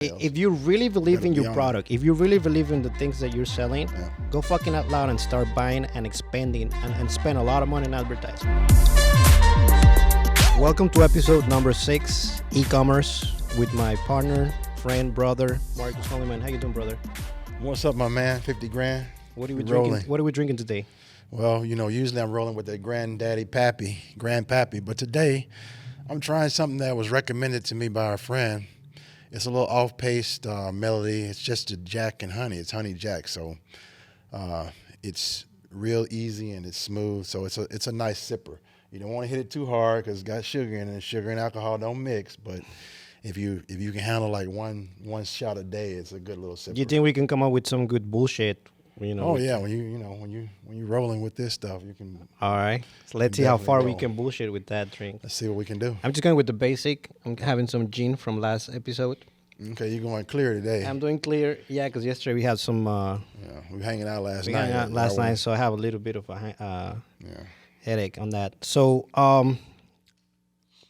If you really believe in your product, if you really believe in the things that you're selling, go fucking out loud and start buying and expanding and spend a lot of money in advertising. Welcome to episode number 6, e-commerce, with my partner, friend, brother, Marcus Holliman. How you doing, brother? What's up, my man? 50 grand. What are we drinking? What are we drinking today? Well, you know, usually I'm rolling with the grandpappy, but today I'm trying something that was recommended to me by a friend. It's a little off-paced melody. It's just a Jack and honey. It's honey Jack, so it's real easy and it's smooth. So it's a nice sipper. You don't want to hit it too hard because it's got sugar in it. And sugar and alcohol don't mix. But if you can handle like one shot a day, it's a good little sipper. Do you think we can come up with some good bullshit? You know. Oh yeah, when you're rolling with this stuff, you can. All right, so let's see how far we can bullshit with that drink. Let's see what we can do. I'm just going with the basic. I'm having some gin from last episode. Okay, you're going clear today. I'm doing clear, yeah, because yesterday we had some. We were hanging out last night. Hanging out last night, so I have a little bit of a headache on that. So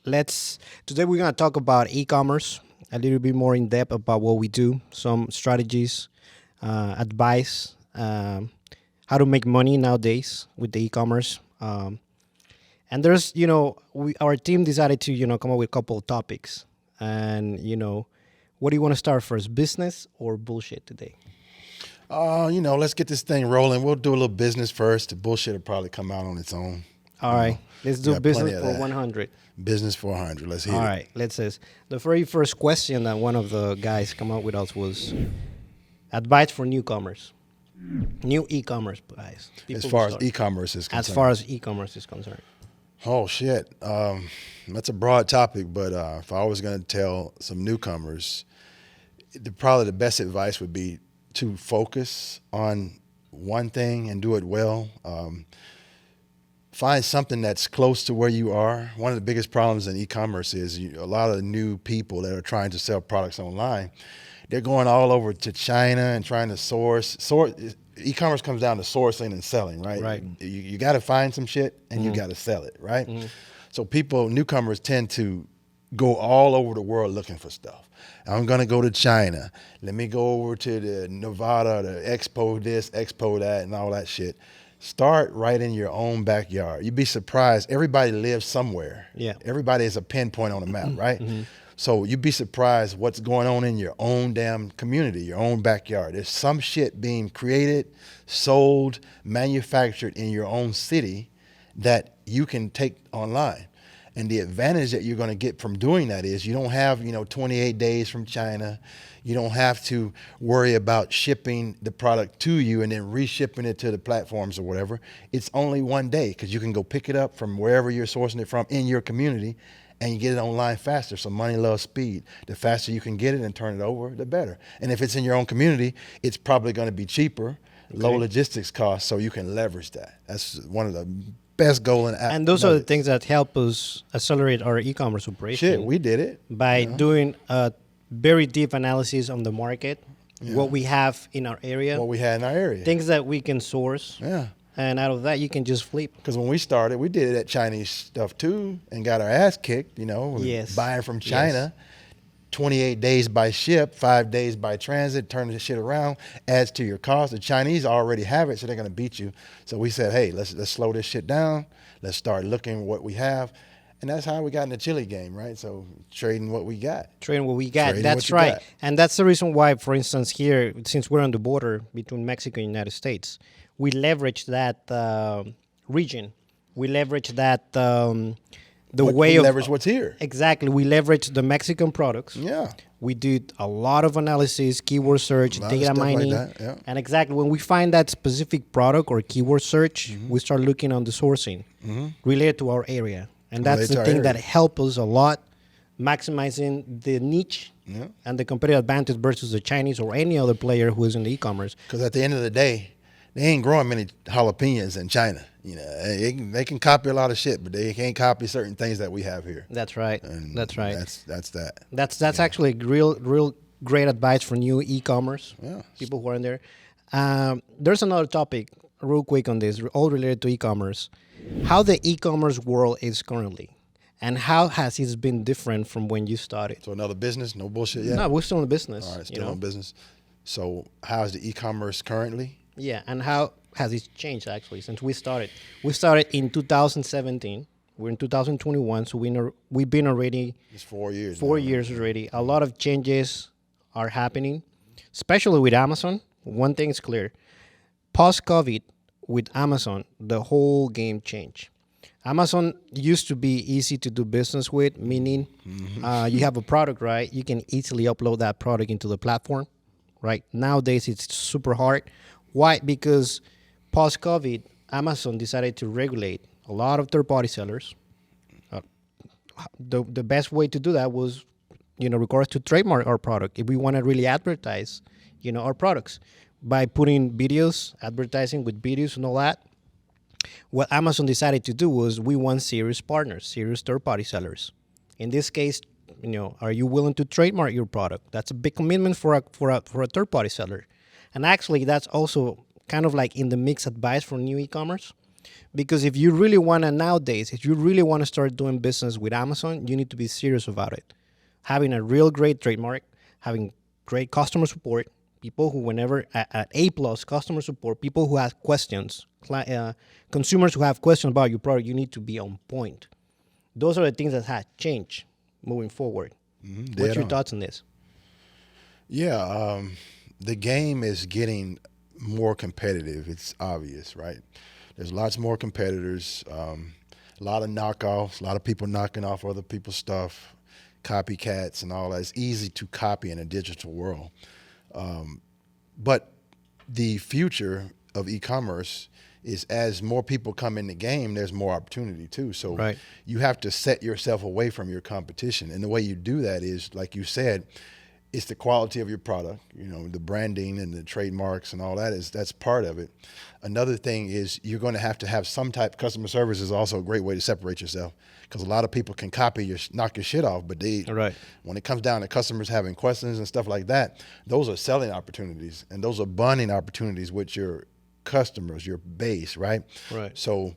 today we're gonna talk about e-commerce a little bit more in depth about what we do, some strategies, advice. How to make money nowadays with the e-commerce. And there's, our team decided to, come up with a couple of topics. And, what do you want to start first, business or bullshit today? Let's get this thing rolling. We'll do a little business first. The bullshit will probably come out on its own. All right. Let's do business for 100. Business for 100. Let's hit it. All right. Let's say the very first question that one of the guys come up with us was advice for newcomers. New e-commerce guys. As far as e-commerce is concerned. As far as e-commerce is concerned. Oh, shit. That's a broad topic, but if I was going to tell some newcomers, probably the best advice would be to focus on one thing and do it well. Find something that's close to where you are. One of the biggest problems in e-commerce is a lot of new people that are trying to sell products online. They're going all over to China and trying to source. E-commerce comes down to sourcing and selling, right? Right. You got to find some shit and you got to sell it, right? Mm-hmm. So newcomers tend to go all over the world looking for stuff. I'm going to go to China. Let me go over to the Nevada, the Expo this, Expo that, and all that shit. Start right in your own backyard. You'd be surprised. Everybody lives somewhere. Yeah. Everybody is a pinpoint on the map, right? Mm-hmm. So you'd be surprised what's going on in your own damn community, your own backyard. There's some shit being created, sold, manufactured in your own city that you can take online. And the advantage that you're going to get from doing that is you don't have, 28 days from China. You don't have to worry about shipping the product to you and then reshipping it to the platforms or whatever. It's only one day because you can go pick it up from wherever you're sourcing it from in your community. And you get it online faster. So money loves speed. The faster you can get it and turn it over, the better. And if it's in your own community, it's probably going to be cheaper, low logistics costs, so you can leverage that. That's one of the best goal in And those are the things that help us accelerate our e-commerce operation. Shit, we did it. By doing a very deep analysis on the market, what we have in our area. What we had in our area. Things that we can source. Yeah. And out of that, you can just flip. Because when we started, we did that Chinese stuff too and got our ass kicked, Yes. Buying from China, 28 days by ship, 5 days by transit, turning the shit around, adds to your cost. The Chinese already have it, so they're going to beat you. So we said, hey, let's slow this shit down. Let's start looking what we have. And that's how we got in the chili game, right? So trading what we got. That's right. And that's the reason why, for instance, here, since we're on the border between Mexico and the United States, we leverage that region. We leverage that we leverage what's here. Exactly. We leverage the Mexican products. Yeah. We did a lot of analysis, keyword search, data mining. Like that, yeah. And exactly when we find that specific product or keyword search, we start looking on the sourcing related to our area. And that's the thing that helps us a lot, maximizing the niche and the competitive advantage versus the Chinese or any other player who is in the e-commerce. Because at the end of the day, they ain't growing many jalapenos in China. They can copy a lot of shit, but they can't copy certain things that we have here. That's right. And that's right. That's that. That's actually real great advice for new e-commerce people who are in there. There's another topic, real quick on this, all related to e-commerce. How the e-commerce world is currently. And how has it been different from when you started? So another business, no bullshit yet? No, we're still in the business. All right, still in business. So how's the e-commerce currently? Yeah, and how has it changed actually since we started? We started in 2017. We're in 2021, so we've been already It's 4 years. 4 years already. A lot of changes are happening, especially with Amazon. One thing is clear: post-COVID, with Amazon, the whole game changed. Amazon used to be easy to do business with, meaning you have a product, right? You can easily upload that product into the platform, right? Nowadays, it's super hard. Why? Because post-COVID, Amazon decided to regulate a lot of third-party sellers. The best way to do that was, require us to trademark our product if we want to really advertise, our products by putting videos, advertising with videos and all that. What Amazon decided to do was we want serious partners, serious third-party sellers. In this case, are you willing to trademark your product? That's a big commitment for a third-party seller. And actually, that's also kind of like in the mixed advice for new e-commerce. Because if you really want to nowadays, if you really want to start doing business with Amazon, you need to be serious about it. Having a real great trademark, having great customer support, people who whenever at A+ customer support, people who have questions, consumers who have questions about your product, you need to be on point. Those are the things that have changed moving forward. What's your thoughts on this? Yeah, the game is getting more competitive. It's obvious, right? There's lots more competitors, a lot of knockoffs, a lot of people knocking off other people's stuff, copycats and all that. It's easy to copy in a digital world. But the future of e-commerce is as more people come in the game, there's more opportunity too. So you have to set yourself away from your competition. And the way you do that is, like you said, it's the quality of your product, the branding and the trademarks and all that that's part of it. Another thing is you're going to have some type. Customer service is also a great way to separate yourself, because a lot of people can knock your shit off, but when it comes down to customers having questions and stuff like that, those are selling opportunities and those are bonding opportunities with your customers, your base, right? Right. So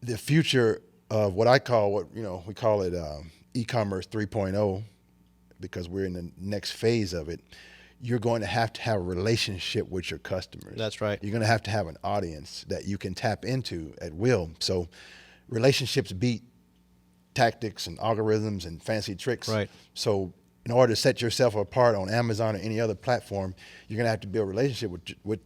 the future of we call it e-commerce 3.0, because we're in the next phase of it, you're going to have a relationship with your customers. That's right. You're going to have an audience that you can tap into at will. So relationships beat tactics and algorithms and fancy tricks. Right. So in order to set yourself apart on Amazon or any other platform, you're going to have to build a relationship with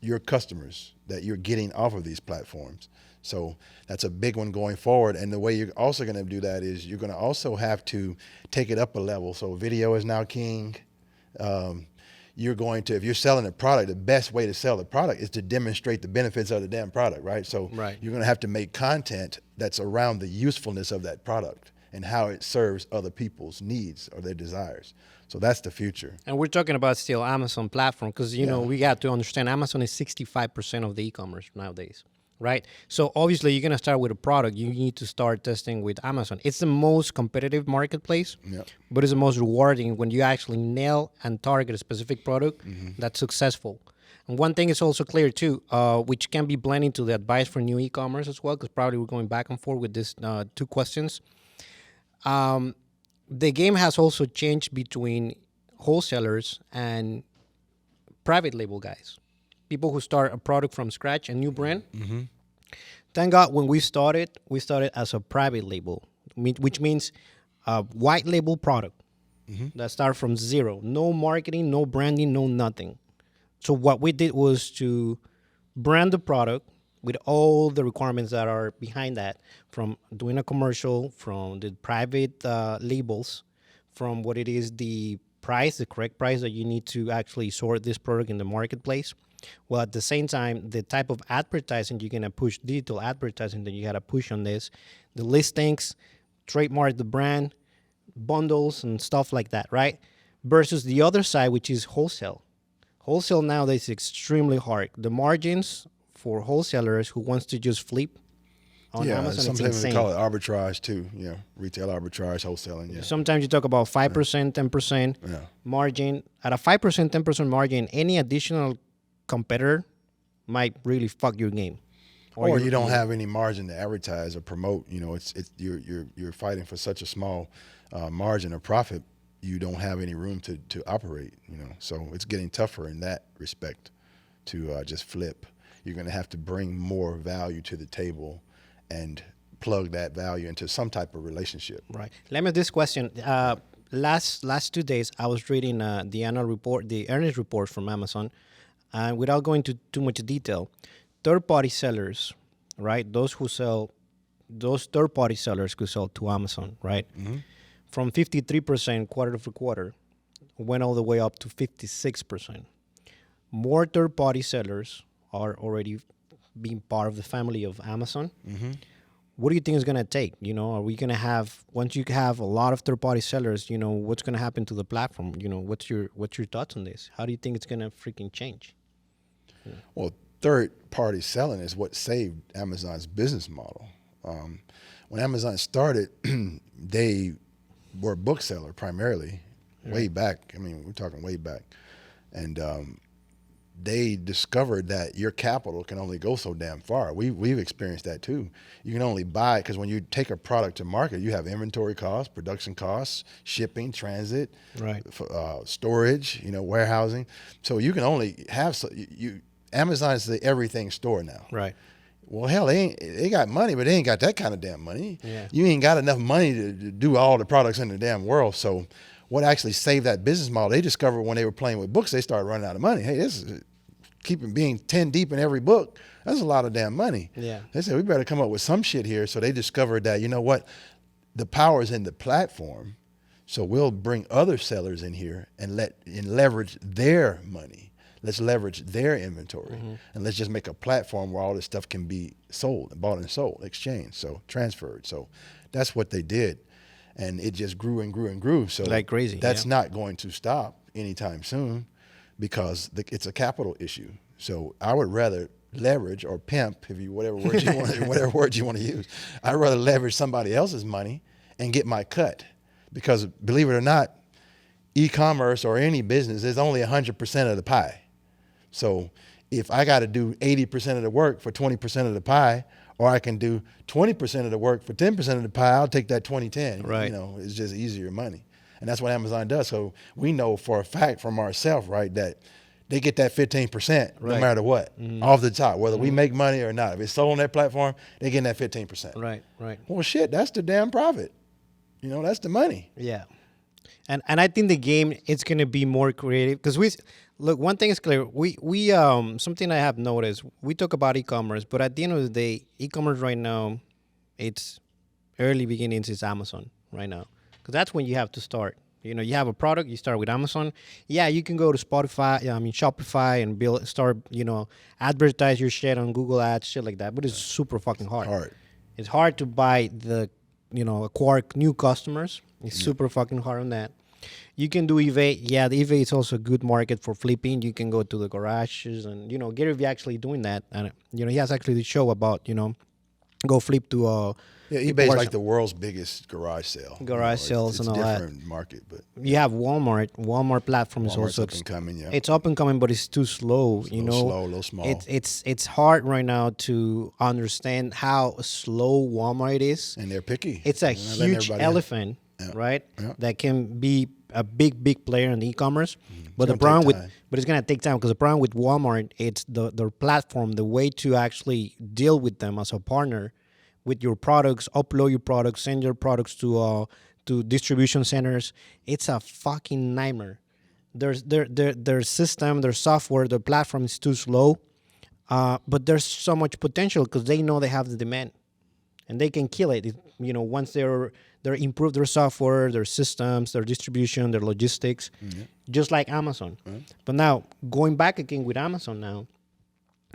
your customers that you're getting off of these platforms. So that's a big one going forward. And the way you're also going to do that is you're going to also have to take it up a level. So video is now king. You're going to, if you're selling a product, the best way to sell the product is to demonstrate the benefits of the damn product, right? So you're going to have to make content that's around the usefulness of that product and how it serves other people's needs or their desires. So that's the future. And we're talking about still Amazon platform, because, we got to understand Amazon is 65% of the e-commerce nowadays. Right. So obviously you're going to start with a product. You need to start testing with Amazon. It's the most competitive marketplace, but it's the most rewarding when you actually nail and target a specific product that's successful. And one thing is also clear too, which can be blending to the advice for new e-commerce as well, because probably we're going back and forth with these two questions. The game has also changed between wholesalers and private label guys. People who start a product from scratch, a new brand. Thank God when we started as a private label, which means a white label product that start from zero. No marketing, no branding, no nothing. So what we did was to brand the product with all the requirements that are behind that, from doing a commercial, from the private labels, from what it is, the price, the correct price that you need to actually sort this product in the marketplace. Well, at the same time, the type of advertising you're going to push, digital advertising that you got to push on this, the listings, trademark the brand, bundles and stuff like that, right? Versus the other side, which is wholesale. Wholesale nowadays is extremely hard. The margins for wholesalers who wants to just flip on Amazon, it's insane. Sometimes we call it arbitrage too, retail arbitrage, wholesaling. Yeah. Sometimes you talk about 5%, 10% margin. At a 5%, 10% margin, any additional competitor might really fuck your game. Or you don't have any margin to advertise or promote. You know, you're fighting for such a small margin of profit. You don't have any room to operate. You know, so it's getting tougher in that respect to just flip. You're going to have to bring more value to the table and plug that value into some type of relationship. Right. Let me ask this question. Last 2 days, I was reading the annual report, the earnings report from Amazon, and without going into too much detail, third-party sellers, right? Those third-party sellers who sell to Amazon, right? Mm-hmm. From 53% quarter over quarter, went all the way up to 56%. More third-party sellers are already being part of the family of Amazon. Mm-hmm. What do you think is going to take? You know, are we going to have, once you have a lot of third-party sellers, you know, what's going to happen to the platform? You know, what's your thoughts on this? How do you think it's going to freaking change? Yeah. Well, third-party selling is what saved Amazon's business model. When Amazon started, they were a bookseller primarily, way back. I mean, we're talking way back. And they discovered that your capital can only go so damn far. We've experienced that too. You can only buy, because when you take a product to market, you have inventory costs, production costs, shipping, transit, right, storage, you know, warehousing. So you can only have Amazon is the everything store now. Right. Well, hell, they got money, but they ain't got that kind of damn money. Yeah. You ain't got enough money to do all the products in the damn world. So what actually saved that business model, they discovered when they were playing with books, they started running out of money. Hey, this is being 10 deep in every book. That's a lot of damn money. Yeah. They said, we better come up with some shit here. So they discovered that, you know what, the power is in the platform. So we'll bring other sellers in here and leverage their money. Let's leverage their inventory, and let's just make a platform where all this stuff can be sold, bought and sold, exchanged, so transferred. So that's what they did, and it just grew and grew and grew. So like crazy. That's not going to stop anytime soon, because it's a capital issue. So I would rather leverage or pimp, whatever word you want to use. I'd rather leverage somebody else's money and get my cut, because believe it or not, e-commerce or any business is only 100% of the pie. So if I got to do 80% of the work for 20% of the pie, or I can do 20% of the work for 10% of the pie, I'll take that 20-10. Right. You know, it's just easier money. And that's what Amazon does. So we know for a fact from ourselves, right, that they get that 15% no matter what, off the top, whether we make money or not. If it's sold on their platform, they're getting that 15%. Right. Well, shit, that's the damn profit. You know, that's the money. Yeah. And I think the game, it's going to be more creative, because look, one thing is clear. We something I have noticed, we talk about e-commerce, but at the end of the day, e-commerce right now, it's early beginnings is Amazon right now, because that's when you have to start. You know, you have a product, you start with Amazon. Yeah, you can go to Shopify and start, you know, advertise your shit on Google Ads, shit like that, but it's super fucking hard. It's hard to buy acquire new customers. It's super fucking hard on that. You can do eBay. Yeah, the eBay is also a good market for flipping. You can go to the garages and, you know, Gary Vee actually doing that. And, you know, he has actually the show about, you know, go flip to eBay is like the world's biggest garage sale. Sales and all that. It's a different market, but you have Walmart. Walmart platform is also up and coming. Yeah, it's up and coming, but it's too slow. A little small. It's hard right now to understand how slow Walmart is, and they're picky. It's a huge elephant, right? Yeah. That can be a big player in e-commerce. But the problem but it's gonna take time, because the problem with Walmart, it's their platform, the way to actually deal with them as a partner with your products, upload your products, send your products to distribution centers. It's a fucking nightmare. Their system, their software, their platform is too slow. But there's so much potential, because they know they have the demand, and they can kill it. You know, once they're improve their software, their systems, their distribution, their logistics, just like Amazon. But now going back again with Amazon now,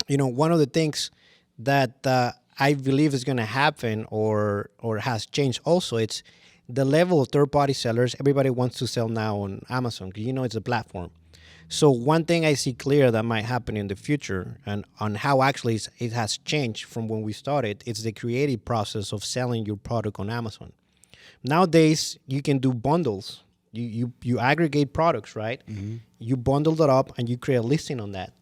you know, one of the things that I believe is going to happen or has changed also, it's the level of third-party sellers. Everybody wants to sell now on Amazon, because, you know, it's a platform. So one thing I see clear that might happen in the future, and on how actually it has changed from when we started, it's the creative process of selling your product on Amazon. Nowadays, you can do bundles. You aggregate products, right? You bundle that up and you create a listing on that.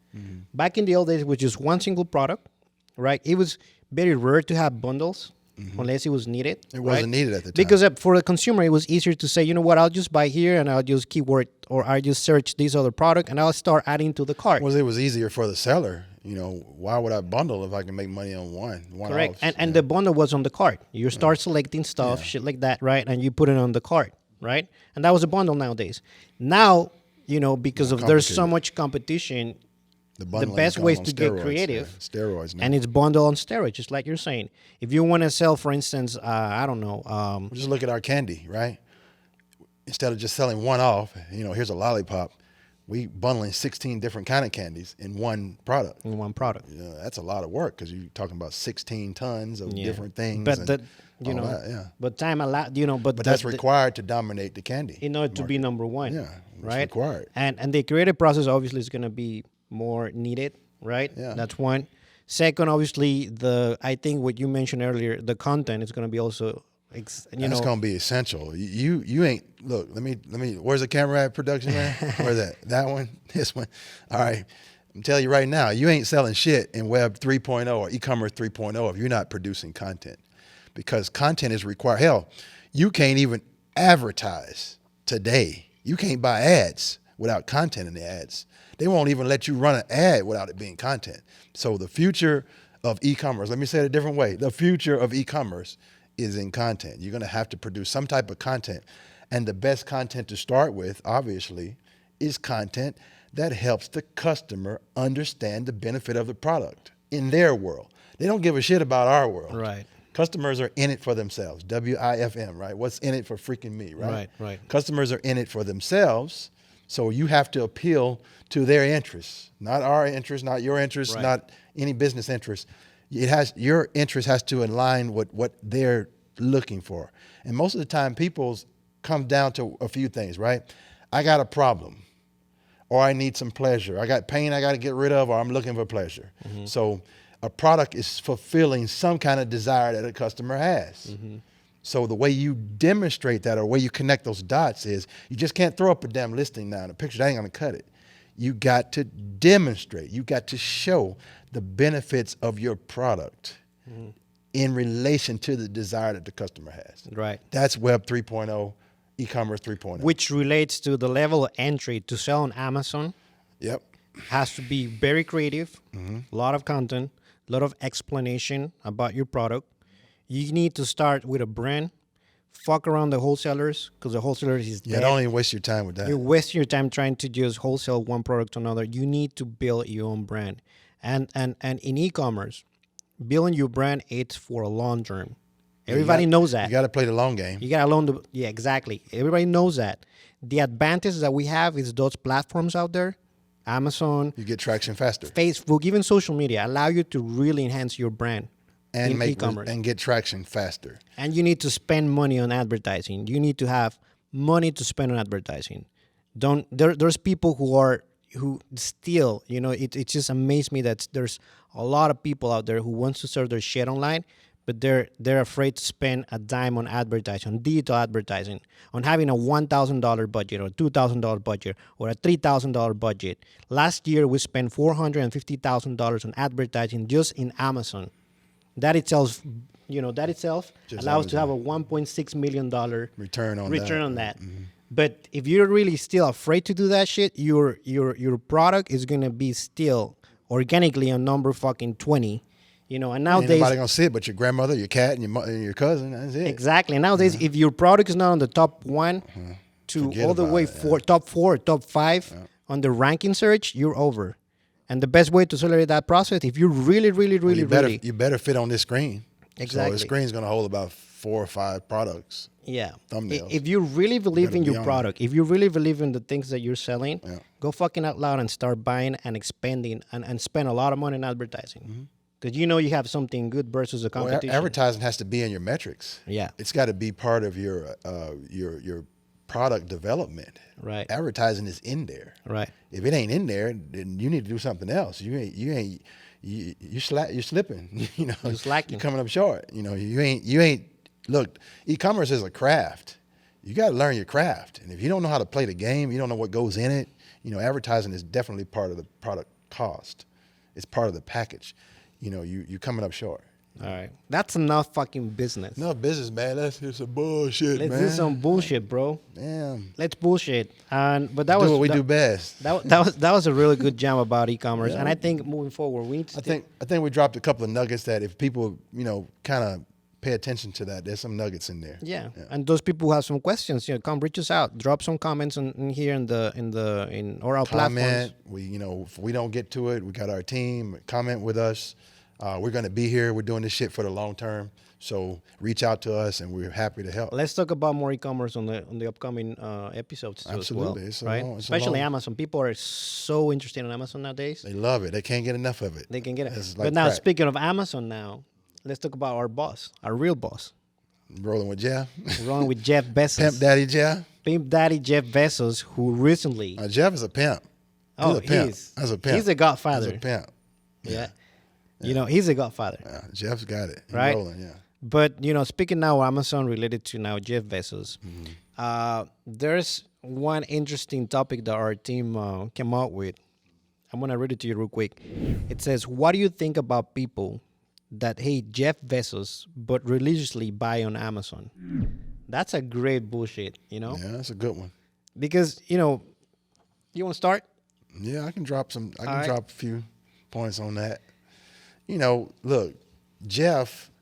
Back in the old days, it was just one single product. right? It was very rare to have bundles unless it was needed. It wasn't needed at the time. Because for the consumer, it was easier to say, you know what, I'll just buy here and I'll just keyword or I'll just search this other product and I'll start adding to the cart. Well, it was easier for the seller. Why would I bundle if I can make money on one? Correct. And the bundle was on the cart. You start selecting stuff, shit like that, right? And you put it on the cart, right? And that was a bundle nowadays. Now, because of there's so much competition, the best ways to get creative, steroids now. And it's bundle on steroids, just like you're saying. If you want to sell, for instance, I don't know. Just look at our candy, right? Instead of just selling one off, here's a lollipop. We bundling 16 different kind of candies in one product. That's a lot of work because you're talking about 16 tons of different things. But but time allowed, but that's required to dominate the candy in order to be number one. Yeah, right. Required. And the creative process obviously is going to be more needed, right? Yeah. That's one. Second, obviously, I think what you mentioned earlier, the content is going to be also. It's going to be essential. You ain't look. Let me. Where's the camera at, production man? Where's that? That one. This one. All right. I'm telling you right now, you ain't selling shit in Web 3.0 or e-commerce 3.0 if you're not producing content, because content is required. Hell, you can't even advertise today. You can't buy ads without content in the ads. They won't even let you run an ad without it being content. So the future of e-commerce. Let me say it a different way. The future of e-commerce is in content. You're going to have to produce some type of content. And the best content to start with, obviously, is content that helps the customer understand the benefit of the product in their world. They don't give a shit about our world. Right. Customers are in it for themselves. WIFM, right? What's in it for freaking me, right? Right. Customers are in it for themselves. So you have to appeal to their interests, not our interests, not your interests, not any business interests. Your interest has to align with what they're looking for. And most of the time, people's come down to a few things, right? I got a problem, or I need some pleasure. I got pain I got to get rid of, or I'm looking for pleasure. Mm-hmm. So a product is fulfilling some kind of desire that a customer has. Mm-hmm. So the way you demonstrate that, or the way you connect those dots is, you just can't throw up a damn listing now in a picture. That ain't going to cut it. You got to demonstrate. You got to show the benefits of your product in relation to the desire that the customer has. Right. That's Web 3.0, e-commerce 3.0. Which relates to the level of entry to sell on Amazon. Yep. Has to be very creative, a lot of content, a lot of explanation about your product. You need to start with a brand. Fuck around the wholesalers, because the wholesalers is dead. Don't even waste your time with that. You waste your time trying to just wholesale one product to another. You need to build your own brand. And in e-commerce, building your brand, it's for a long term. Everybody knows that. You got to play the long game. You got to learn yeah, exactly. Everybody knows that. The advantage that we have is those platforms out there, Amazon. You get traction faster. Facebook, even social media, allow you to really enhance your brand. And make e-commerce and get traction faster. And you need to spend money on advertising. You need to have money to spend on advertising. There's people who still, it just amazed me that there's a lot of people out there who wants to sell their shit online, but they're afraid to spend a dime on advertising, on digital advertising, on having a $1,000 budget or $2,000 budget or a $3,000 budget. Last year we spent $450,000 on advertising just in Amazon. That itself allows to have a $1.6 million return on that. Mm-hmm. But if you're really still afraid to do that shit, your product is gonna be still organically on number fucking 20. And nowadays ain't nobody gonna see it but your grandmother, your cat, and your cousin. That's it. Exactly. Nowadays, if your product is not on the top 1 to Forget all the way top 4, top 5 on the ranking search, you're over. And the best way to accelerate that process, if you really, you better fit on this screen. Exactly. So the screen's going to hold about 4 or 5 products. Yeah. Thumbnails. If you really believe in your product, if you really believe in the things that you're selling, go fucking out loud and start buying and expanding and spend a lot of money in advertising. Because you have something good versus the competition. Well, advertising has to be in your metrics. Yeah. It's got to be part of your product development. Right. Advertising is in there. Right. If it ain't in there, then you need to do something else. You're slipping. You're slacking. You're coming up short. You ain't. Look, e-commerce is a craft. You got to learn your craft. And if you don't know how to play the game, you don't know what goes in it. Advertising is definitely part of the product cost. It's part of the package. you're coming up short. All right. That's enough fucking business. No business, man. Let's do some bullshit, Let's man. do some bullshit, bro. Damn. Let's bullshit. But that Do was what we that, do best. that was a really good jam about e-commerce. Yeah. And I think moving forward, we need to I think we dropped a couple of nuggets that if people, kind of pay attention to that, there's some nuggets in there. Yeah. And those people who have some questions, come reach us out. Drop some comments in here in our platforms. Comment. If we don't get to it, we got our team. Comment with us. We're going to be here. We're doing this shit for the long term. So reach out to us, and we're happy to help. Let's talk about more e-commerce on the upcoming episodes too. Absolutely. As well, right? Especially Amazon. People are so interested in Amazon nowadays. They love it. They can't get enough of it. They can get it. It's But now, speaking of Amazon now, let's talk about our boss, our real boss. Rolling with Jeff. Rolling with Jeff Bezos. Pimp Daddy Jeff. Pimp Daddy Jeff Bezos, who recently... Jeff is a pimp. He's a pimp. That's a pimp. He's a godfather. He's a pimp. Yeah. He's a godfather. Yeah, Jeff's got it. He's right? rolling, yeah. But, speaking now of Amazon related to now Jeff Bezos, there's one interesting topic that our team came up with. I'm going to read it to you real quick. It says, what do you think about people that hate Jeff Bezos but religiously buy on Amazon? That's a great bullshit, Yeah, that's a good one. Because, you want to start? Yeah, I can drop a few points on that. Look, Jeff,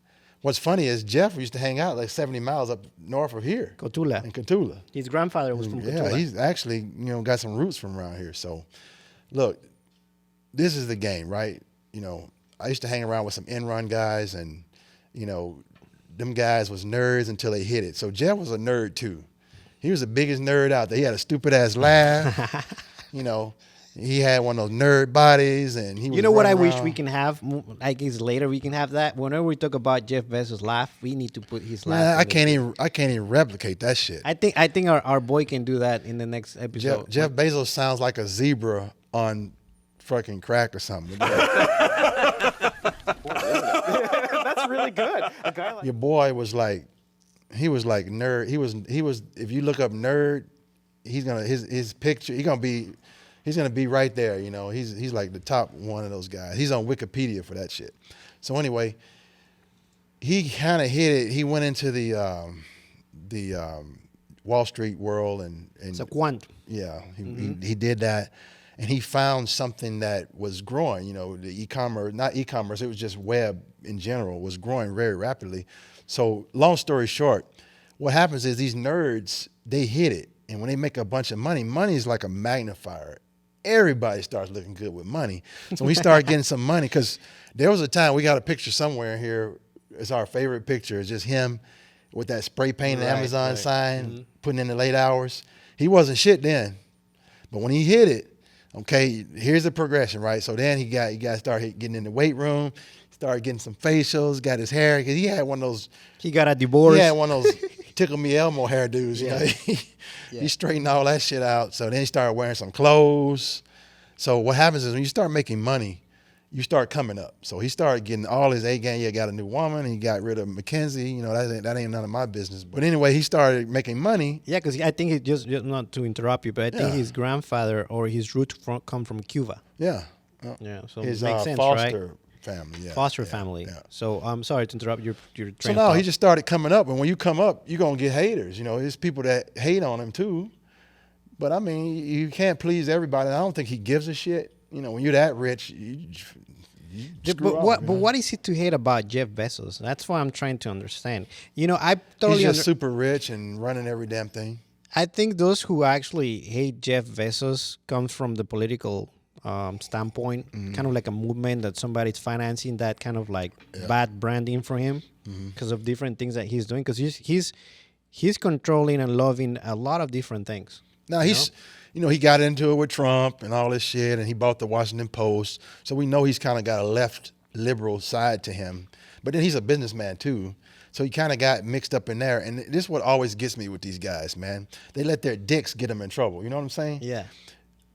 what's funny is Jeff used to hang out like 70 miles up north of here. Cotulla. In Cotulla. His grandfather was from Cotulla. Yeah, he's actually, got some roots from around here. So, look, this is the game, right? I used to hang around with some in-run guys, and, them guys was nerds until they hit it. So Jeff was a nerd too. He was the biggest nerd out there. He had a stupid-ass laugh. He had one of those nerd bodies, and he was what I around. wish we can have? I guess later we can have that. Whenever we talk about Jeff Bezos' laugh, we need to put his laugh. Man, I can't even replicate that shit. I think our boy can do that in the next episode. Jeff Bezos sounds like a zebra on fucking crack or something. That's really good. A guy like Your boy was like nerd. He was. If you look up nerd, his picture. He's gonna be right there. He's like the top one of those guys. He's on Wikipedia for that shit. So anyway, he kind of hit it. He went into the Wall Street world and it's a quant. yeah, he did that. And he found something that was growing, the e-commerce, not e-commerce, it was just web in general, was growing very rapidly. So long story short, what happens is these nerds, they hit it. And when they make a bunch of money, money is like a magnifier. Everybody starts looking good with money. So we started getting some money, because there was a time, we got a picture somewhere here. It's our favorite picture. It's just him with that spray painted Amazon sign, putting in the late hours. He wasn't shit then. But when he hit it, okay, here's the progression, right? So then he got to start getting in the weight room, started getting some facials, got his hair, because he had one of those. He got a divorce. He had one of those Tickle Me Elmo hairdos, you know. He straightened all that shit out. So then he started wearing some clothes. So what happens is when you start making money, you start coming up. So he started getting all his A game. He got a new woman. He got rid of Mackenzie. That ain't none of my business. But anyway, he started making money. Yeah, because I think he just not to interrupt you, but I think his grandfather or his roots come from Cuba. Yeah. Yeah, so his it makes sense, foster right? family. Yeah. Foster family. Yeah. So I'm sorry to interrupt your train So of no, thought. he just started coming up. And when you come up, you're going to get haters. There's people that hate on him too. But I mean, you can't please everybody. I don't think he gives a shit. When you're that rich, you But what is it to hate about Jeff Bezos? That's what I'm trying to understand. I totally he's just super rich and running every damn thing. I think those who actually hate Jeff Bezos comes from the political standpoint, kind of like a movement that somebody's financing that kind of like bad branding for him because of different things that he's doing. Because he's controlling and loving a lot of different things. Now he got into it with Trump and all this shit, and he bought the Washington Post. So we know he's kind of got a left liberal side to him. But then he's a businessman too. So he kind of got mixed up in there. And this is what always gets me with these guys, man. They let their dicks get them in trouble. You know what I'm saying? Yeah.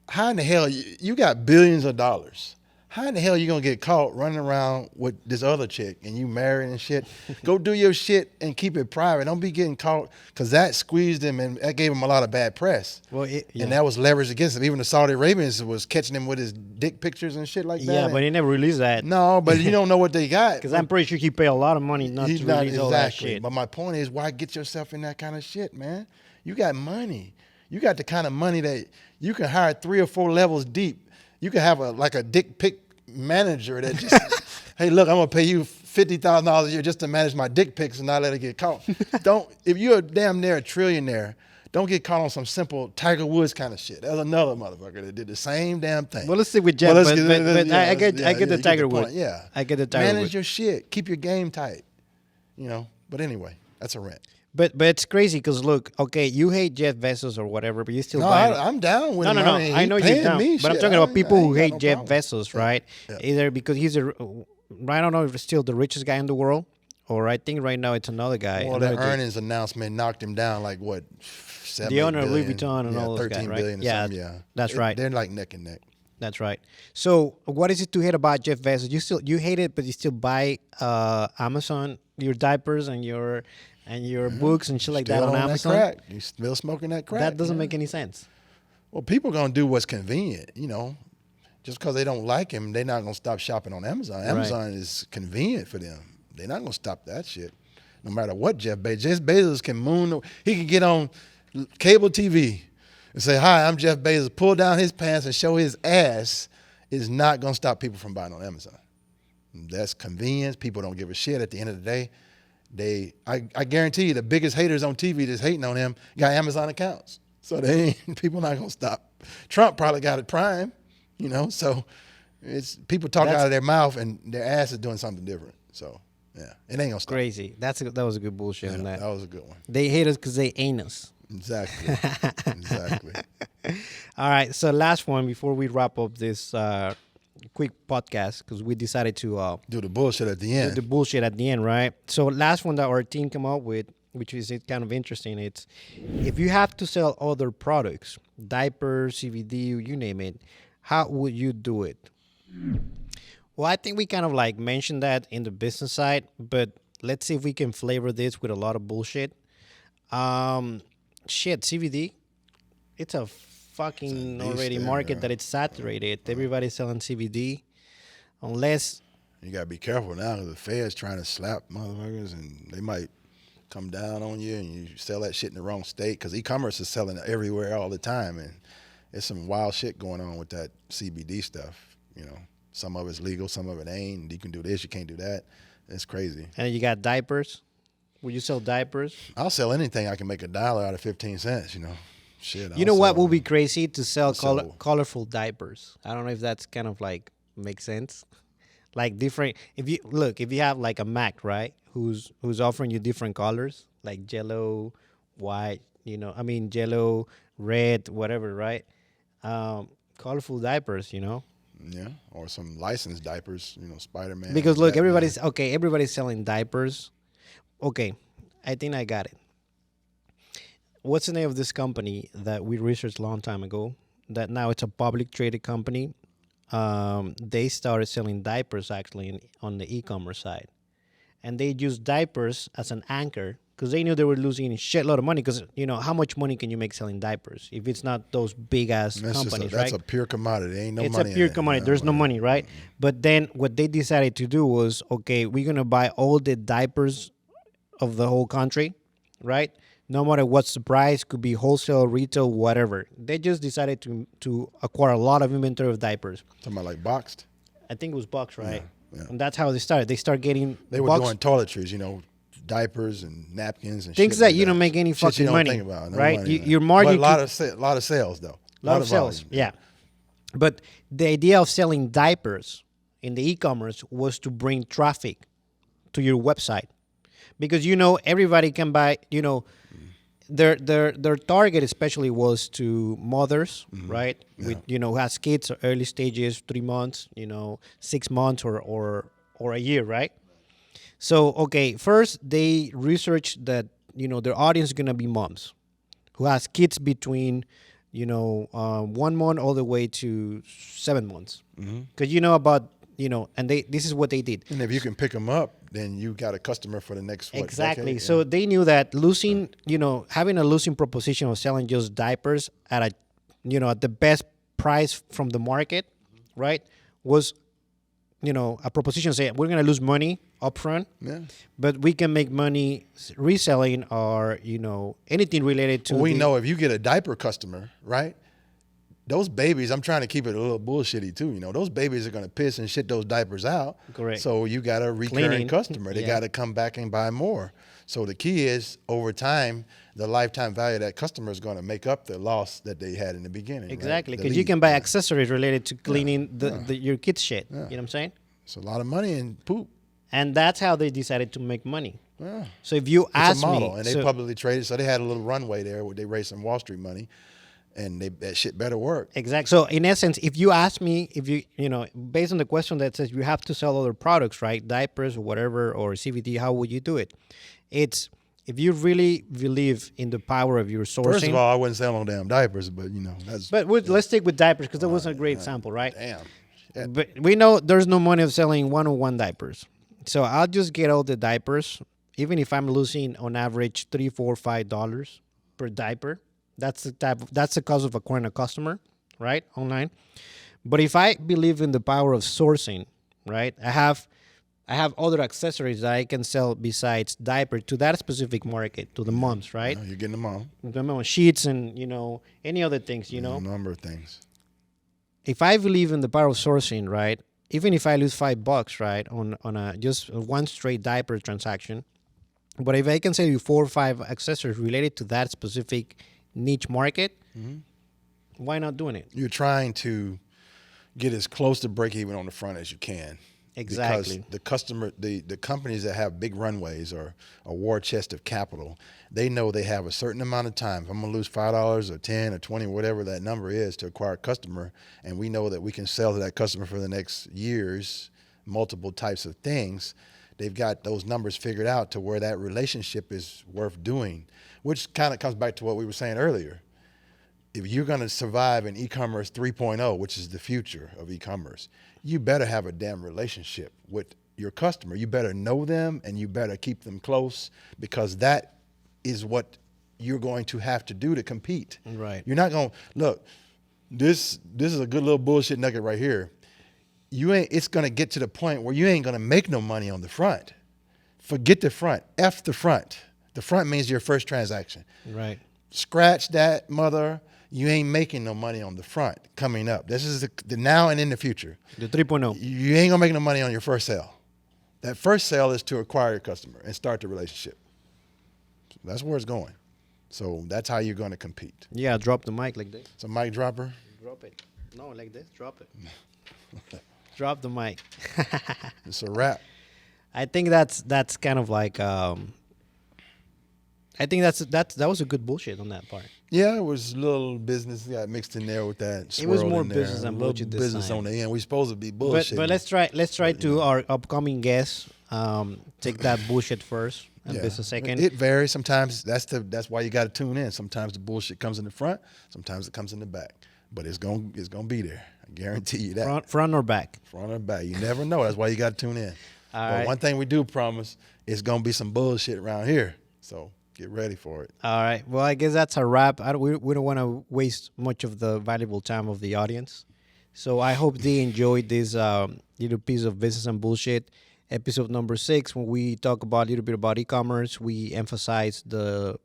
How in the hell, you got billions of dollars. how in the hell you gonna get caught running around with this other chick and you married and shit? Go do your shit and keep it private. Don't be getting caught, because that squeezed him and that gave him a lot of bad press. Well, And that was leveraged against him. Even the Saudi Arabians was catching him with his dick pictures and shit like that. yeah, but he never released that. No, but you don't know what they got. Because I'm pretty sure he paid a lot of money not to release all that shit. But my point is, why get yourself in that kind of shit, man? You got money. You got the kind of money that you can hire 3 or 4 levels deep. You can have a dick pic manager that just, hey, look, I'm gonna pay you $50,000 a year just to manage my dick pics and not let it get caught. If you're damn near a trillionaire, don't get caught on some simple Tiger Woods kind of shit. There's another motherfucker that did the same damn thing. Well, let's stick with Jeff, I get the Tiger Woods. Yeah, I get the Tiger Woods. Manage your shit. Keep your game tight. But anyway, that's a rant. But it's crazy because look, okay, you hate Jeff Bezos or whatever, but you still buy it. I'm down with him. No. I know you're down, but I'm talking about people who hate Jeff Bezos, right? Yeah. Either because he's I don't know if it's still the richest guy in the world, or I think right now it's another guy. Well, that earnings announcement knocked him down like what? 7 the owner of Louis billion. Vuitton and all those guys, 13 right? billion or something, yeah, that's right. They're like neck and neck. That's right. So, what is it to hate about Jeff Bezos? You hate it, but you still buy Amazon, your diapers and your books and shit like that on Amazon. That crack. You still smoking that crack? That doesn't make any sense. Well, people gonna do what's convenient, Just because they don't like him, they're not gonna stop shopping on Amazon. Amazon is convenient for them. They're not gonna stop that shit, no matter what. Jeff Bezos can moon. He can get on cable TV and say, "Hi, I'm Jeff Bezos." Pull down his pants and show his ass. Is not gonna stop people from buying on Amazon. That's convenience. People don't give a shit. At the end of the day, I guarantee you, the biggest haters on TV that's hating on him got Amazon accounts. So people not gonna stop. Trump probably got it Prime, So it's people talk out of their mouth and their ass is doing something different. So yeah, it ain't gonna stop. Crazy. That was a good bullshit on that. That was a good one. They hate us because they ain't us. Exactly. Exactly. All right. So last one before we wrap up this quick podcast, because we decided to do the bullshit at the end. Do the bullshit at the end, right? So last one that our team came up with, which is kind of interesting. It's if you have to sell other products, diapers, CBD, you name it, how would you do it? Well, I think we kind of like mentioned that in the business side, but let's see if we can flavor this with a lot of bullshit. CBD, it's a fucking already market that it's saturated. Everybody's selling CBD, unless you gotta be careful now because the Fed's trying to slap motherfuckers and they might come down on you and you sell that shit in the wrong state, because e-commerce is selling it everywhere all the time, and there's some wild shit going on with that CBD stuff. Some of it's legal, some of it ain't. You can do this, you can't do that. It's crazy. And you got diapers. Would you sell diapers? I'll sell anything I can make $1 out of 15 cents. Shit. You know what would be crazy to sell colorful diapers? I don't know if that's kind of like makes sense. Like different. If you have like a Mac, right, who's offering you different colors, like yellow, white, yellow, red, whatever, right? Colorful diapers, Yeah, or some licensed diapers, Spider-Man. Because look, everybody's selling diapers. Okay, I think I got it. What's the name of this company that we researched a long time ago? That now it's a public traded company. They started selling diapers actually on the e-commerce side, and they used diapers as an anchor because they knew they were losing a shitload of money. Because how much money can you make selling diapers if it's not those big ass companies, that's right? a pure commodity. Ain't no it's money. It's a pure commodity. There's no money, right? But then what they decided to do was, okay, we're gonna buy all the diapers of the whole country, right? No matter what's the price, could be wholesale, retail, whatever. They just decided to acquire a lot of inventory of diapers. Talking about like boxed? I think it was boxed, right? Yeah. And that's how they started. They start getting They were doing toiletries, diapers and napkins and things shit that like you don't make any fucking you money, think about, right? Money, Your margin, but a lot of sales though. A lot of sales, yeah. But the idea of selling diapers in the e-commerce was to bring traffic to your website, because everybody can buy. Their target especially was to mothers, right? Yeah. With who has kids early stages, 3 months, 6 months or a year, right? So first they researched that their audience is gonna be moms who has kids between 1 month all the way to 7 months. Mm-hmm. Because you know about, and this is what they did. And if you can pick them up, then you got a customer for the next Exactly. decade? So they knew that losing, having a losing proposition of selling just diapers at at the best price from the market, right, was, a proposition saying we're going to lose money upfront, Yeah. but we can make money reselling or, anything related to. Well, we know if you get a diaper customer, right? Those babies, I'm trying to keep it a little bullshitty too. Those babies are going to piss and shit those diapers out. Correct. So you got a recurring Cleaning. customer. They Yeah. got to come back and buy more. So the key is over time, the lifetime value of that customer is going to make up the loss that they had in the beginning. Exactly. Right? Because you can buy accessories related to cleaning your kids' shit. You know what I'm saying? It's a lot of money in poop. And that's how they decided to make money. Yeah. So if you It's ask a model, me, and they publicly traded, so they had a little runway there where they raised some Wall Street money, and that shit better work. exactly. So in essence, if you ask me, if you based on the question that says you have to sell other products, right, diapers or whatever, or CBD, how would you do it? It's if you really believe in the power of your sourcing. First of all, I wouldn't sell no damn diapers, but that's. But let's stick with diapers because that was a great example, right? Damn. Yeah. But we know there's no money of selling one-on-one diapers. So I'll just get all the diapers, even if I'm losing on average $3, $4, $5 per diaper. That's the cost of acquiring a customer, right? Online. But if I believe in the power of sourcing, right? I have other accessories that I can sell besides diaper to that specific market, to the moms, right? You're getting them all. The mom sheets and any other things, A number of things. If I believe in the power of sourcing, right, even if I lose $5, right, on a just one straight diaper transaction, but if I can sell you 4 or 5 accessories related to that specific niche market, why not doing it? You're trying to get as close to break even on the front as you can. Exactly. Because the customer, the companies that have big runways or a war chest of capital, they know they have a certain amount of time. If I'm going to lose $5 or 10 or 20, whatever that number is to acquire a customer, and we know that we can sell to that customer for the next years, multiple types of things, they've got those numbers figured out to where that relationship is worth doing, which kind of comes back to what we were saying earlier. If you're going to survive in e-commerce 3.0, which is the future of e-commerce, you better have a damn relationship with your customer. You better know them and you better keep them close, because that is what you're going to have to do to compete. Right. You're not going to look. This is a good little bullshit nugget right here. It's going to get to the point where you ain't going to make no money on the front. Forget the front. F the front. The front means your first transaction. Right. Scratch that, mother. You ain't making no money on the front coming up. This is the now and in the future. The 3.0. You ain't gonna make no money on your first sale. That first sale is to acquire a customer and start the relationship. That's where it's going. So that's how you're gonna compete. Yeah, drop the mic like this. So mic dropper. Drop it. No, like this. Drop it. Drop the mic. It's a wrap. I think that's kind of like I think that was a good bullshit on that part. Yeah, it was a little business got mixed in there with that. It was more in there. business than A little bullshit this business time. on the end. We supposed to be bullshit. But let's try to our upcoming guests take that bullshit first and business second. It varies. Sometimes that's why you got to tune in. Sometimes the bullshit comes in the front. Sometimes it comes in the back. But it's gonna be there. I guarantee you that. Front or back. Front or back. You never know. That's why you got to tune in. All But right. one thing we do promise is gonna be some bullshit around here. So get ready for it. All right. Well, I guess that's a wrap. We don't want to waste much of the valuable time of the audience. So I hope they enjoyed this little piece of business and bullshit. Episode number 6, when we talk about a little bit about e-commerce, we emphasize the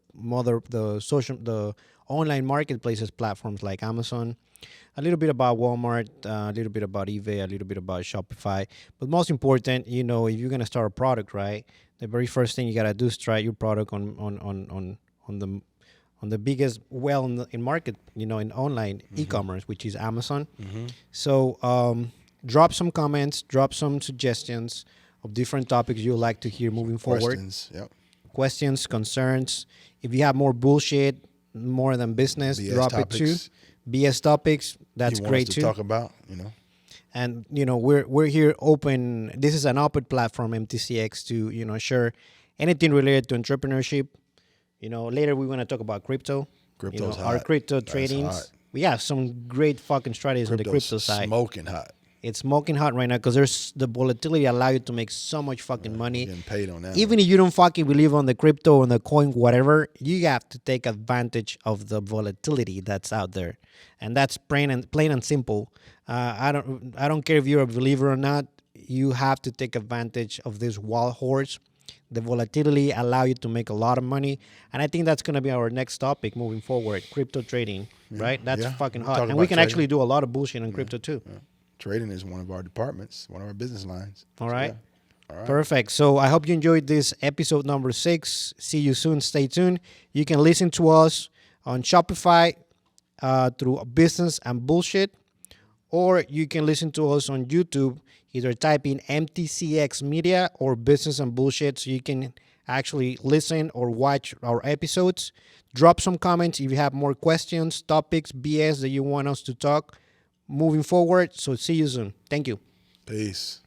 online marketplaces platforms like Amazon, a little bit about Walmart, a little bit about eBay, a little bit about Shopify. But most important, if you're gonna start a product, right, the very first thing you gotta do is try your product on the biggest in market, in online e-commerce, which is Amazon. So drop some comments, drop some suggestions of different topics you'd like to hear moving forward. Questions. Yep. Questions, concerns. If you have more bullshit, more than business, BS drop topics. it too. BS topics, that's You want great us too. to talk about, And we're here open. This is an open platform, MTCX, to share anything related to entrepreneurship. Later we're gonna talk about crypto. Crypto's Our hot. crypto That's tradings. hot. We have some great fucking strategies on the Crypto's crypto side. smoking hot. It's smoking hot right now because there's the volatility allow you to make so much fucking money. Getting paid on that. Even if you don't fucking believe on the crypto, on the coin, whatever, you have to take advantage of the volatility that's out there, and that's plain and simple. I don't care if you're a believer or not. You have to take advantage of this wild horse. The volatility allow you to make a lot of money, and I think that's going to be our next topic moving forward: crypto trading. Right? That's Yeah. fucking We'll hot, talk and we about can trading. actually do a lot of bullshit on crypto too. Yeah. Trading is one of our departments, one of our business lines. All right. Yeah. All right. Perfect. So I hope you enjoyed this episode number 6. See you soon. Stay tuned. You can listen to us on Shopify through Business and Bullshit, or you can listen to us on YouTube. Either type in MTCX Media or Business and Bullshit, so you can actually listen or watch our episodes. Drop some comments if you have more questions, topics, BS that you want us to talk moving forward. So see you soon. Thank you. Peace.